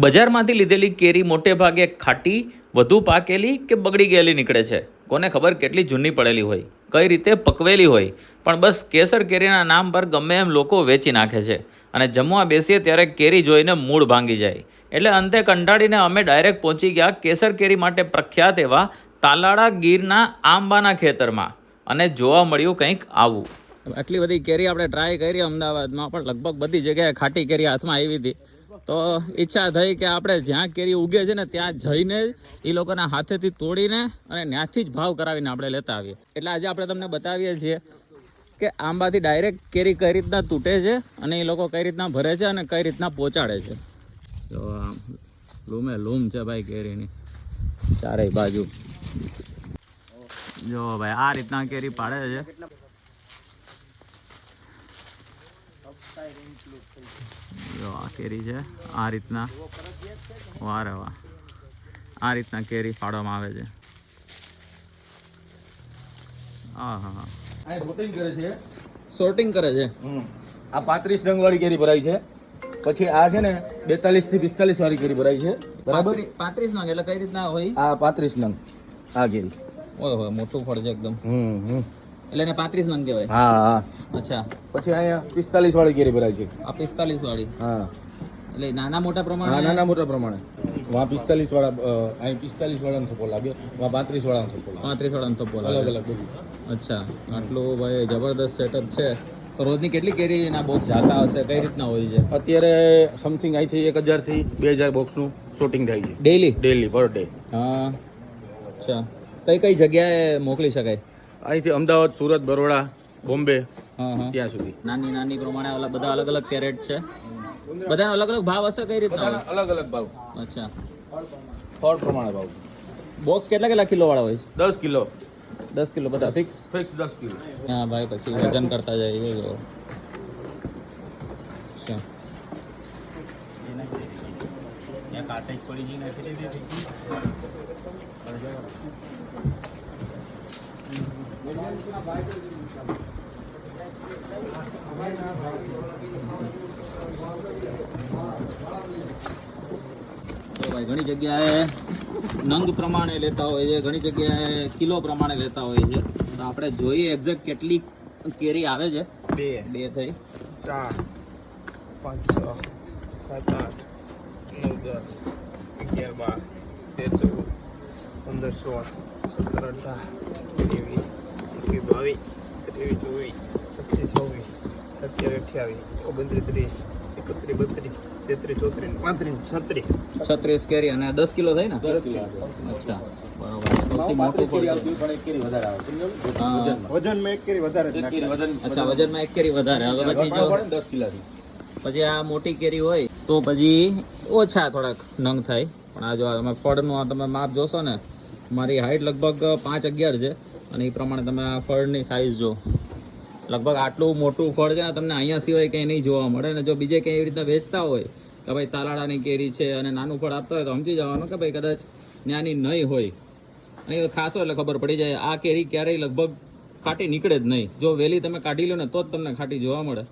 બજારમાંથી લીધેલી કેરી મોટે ભાગે ખાટી, વધુ પાકેલી કે બગડી ગયેલી નીકળે છે. કોને ખબર કેટલી જૂની પડેલી હોય, કઈ રીતે પકવેલી હોય, પણ બસ કેસર કેરીના નામ પર ગમે એમ લોકો વેચી નાખે છે. અને જમવા બેસીએ ત્યારે કેરી જોઈને મૂડ ભાંગી જાય. એટલે અંતે કંટાળીને અમે ડાયરેક્ટ પહોંચી ગયા કેસર કેરી માટે પ્રખ્યાત એવા તાલાળા ગીરના આંબાના ખેતરમાં. અને જોવા મળ્યું કંઈક આવું. આટલી બધી કેરી આપણે ટ્રાય કરી અમદાવાદમાં, પણ લગભગ બધી જગ્યાએ ખાટી કેરી હાથમાં આવી હતી. તો ઈચ્છા થઈ કે આપણે જ્યાં કેરી ઉગે છે ને ત્યાં જઈને એ લોકોના હાથેથી તોડીને અને ત્યાંથી જ ભાવ કરાવીને આપણે લેતા આવીએ. એટલે આજે આપણે તમને બતાવીએ છીએ કે આંબાથી ડાયરેક્ટ કેરી કઈ રીતના તૂટે છે અને એ લોકો કઈ રીતના ભરે છે અને કઈ રીતના પહોંચાડે છે. તો લૂમે લૂમ છે ભાઈ કેરીની ચારેય બાજુ. જો ભાઈ આ રીતના કેરી પાડે છે. જો આ કેરી છે આ રીતના, વારે વાહ, આ રીતના કેરી ફાડવામાં આવે છે. હા હા હા, સોર્ટિંગ કરે છે. સોર્ટિંગ કરે છે. આ 35 નંગ વાળી કેરી ભરાઈ છે. પછી આ છે ને 42 થી 45 વાળી કેરી ભરાઈ છે. બરાબર, 35 નંગ એટલે કઈ રીતના હોય? આ 35 નંગ આ કેરી. ઓહો, મોટું ફળ છે એકદમ. એટલે એને 35 નંગ કહેવાય. હા હા. અચ્છા. પછી અહીંયા 45 વાળી કેરી ભરાઈ છે. આ 45 વાળી. હા, એટલે નાના મોટા પ્રમાણે. હા, નાના મોટા પ્રમાણે. વા 45 વાળા, અહીં 45 વાળાનો થપ્પો લાગ્યો, વા 35 વાળાનો થપ્પો લાગ્યો. 35 વાળાનો થપ્પો અલગ લાગે. અલગ બધું. અચ્છા, આટલું ભાઈ જબરદસ્ત સેટઅપ છે. તો રોજની કેટલી કેરીના બોક્સ જાતા હશે, કઈ રીતના હોય છે? અત્યારે સમથિંગ અહીંથી 1000 થી 2000 બોક્સનું શૂટિંગ થાય છે ડેલી પર ડે. હા. અચ્છા, કઈ કઈ જગ્યાએ મોકલી શકાય? અહીંથી અમદાવાદ, સુરત, બરોડા, બોમ્બે, હા હા, ત્યાં સુધી. નાની નાની પ્રમાણે બધા અલગ અલગ કેરેટ છે. બધા અલગ અલગ ભાવ હશે, કઈ રીતના હોય? અલગ અલગ ભાવ. અચ્છા, ફળ પ્રમાણે ભાવ. બોક્સ કેટલા કિલો વાળા હોય છે? 10 કિલો. 10 કિલો બધા ફિક્સ? Fix 10 kilo. હા ભાઈ, પછી વજન કરતા જાય એ જો. અચ્છા, તો ભાઈ ઘણી જગ્યાએ નંગ પ્રમાણે લેતા હોય છે, ઘણી જગ્યાએ કિલો પ્રમાણે લેતા હોય છે. તો આપણે જોઈએ એક્ઝેક્ટ કેટલી કેરી આવે છે. બે થઈ 4 5 6 7 8 9 10 11 12 13 14 15 16 17 18 19 20 21 22 23 24 35 36 કેરી અને 10 કિલો થઈ ને? 10 કિલો. અચ્છા, બરોબર. સૌથી મોટું ફળ છે. પણ એક કેરી વધારે આવે. હા. વજનમાં એક કેરી વધારે જ એક કેરી નાખે. વજન. અચ્છા, વજનમાં એક કેરી વધારે. હવે પછી જો 10 કિલોથી. પછી આ મોટી કેરી હોય તો પછી ઓછા થોડાક નંગ થાય. પણ આ જો તમે ફળનું આ તમે માપ જોશો ને, મારી હાઈટ લગભગ 5'11" છે અને એ પ્રમાણે તમે આ ફળની સાઈઝ જો, લગભગ આટલું મોટું ફળ છે ને તમને અહીંયા સિવાય કંઈ નહીં જોવા મળે. ને જો બીજે કંઈ એવી રીતના વેચતા હોય કે ભાઈ તાલાળાની કેરી છે અને નાનું ફળ આપતા હોય તો સમજી જવાનું કે ભાઈ કદાચ ત્યાંની નહીં હોય. અને એ ખાસો એટલે ખબર પડી જાય. આ કેરી ક્યારેય લગભગ ખાટી નીકળે જ નહીં. જો વહેલી તમે કાઢી લો ને તો જ તમને ખાટી જોવા મળે.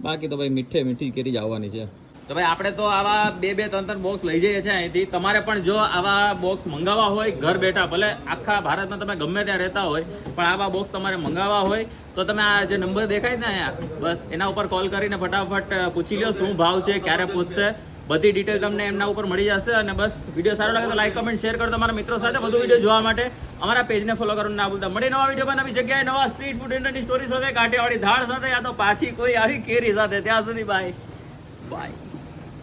બાકી તો ભાઈ મીઠી કેરી જ આવવાની છે. તો ભાઈ આપણે તો આવા 2-3 બોક્સ લઈ જઈએ છીએ અહીંથી. તમારે પણ જો આવા બોક્સ મંગાવવા હોય ઘર બેઠા, ભલે આખા ભારતમાં તમે ગમે ત્યાં રહેતા હોય, પણ આવા બોક્સ તમારે મંગાવવા હોય તો તમે આ જે નંબર દેખાય ને અહીંયા, બસ એના ઉપર કોલ કરીને ફટાફટ પૂછી લો શું ભાવ છે, ક્યારે પહોંચશે, બધી ડિટેલ તમને એમના ઉપર મળી જશે. અને બસ વિડીયો સારો લાગે તો લાઈક, કમેન્ટ, શેર કરો તમારા મિત્રો સાથે. વધુ વિડીયો જોવા માટે અમારા પેજને ફોલો કરવાનું ના ભૂલતા. મળી નવા વિડીયોમાં નવી જગ્યાએ નવા સ્ટ્રીટ ફૂડ ઇન્ડસ્ટ્રી સ્ટોરી સાથે, કાઠિયાવાડી ધાડ સાથે, યા તો પાછી કોઈ આવી કેરી સાથે. ત્યાં સુધી બાય.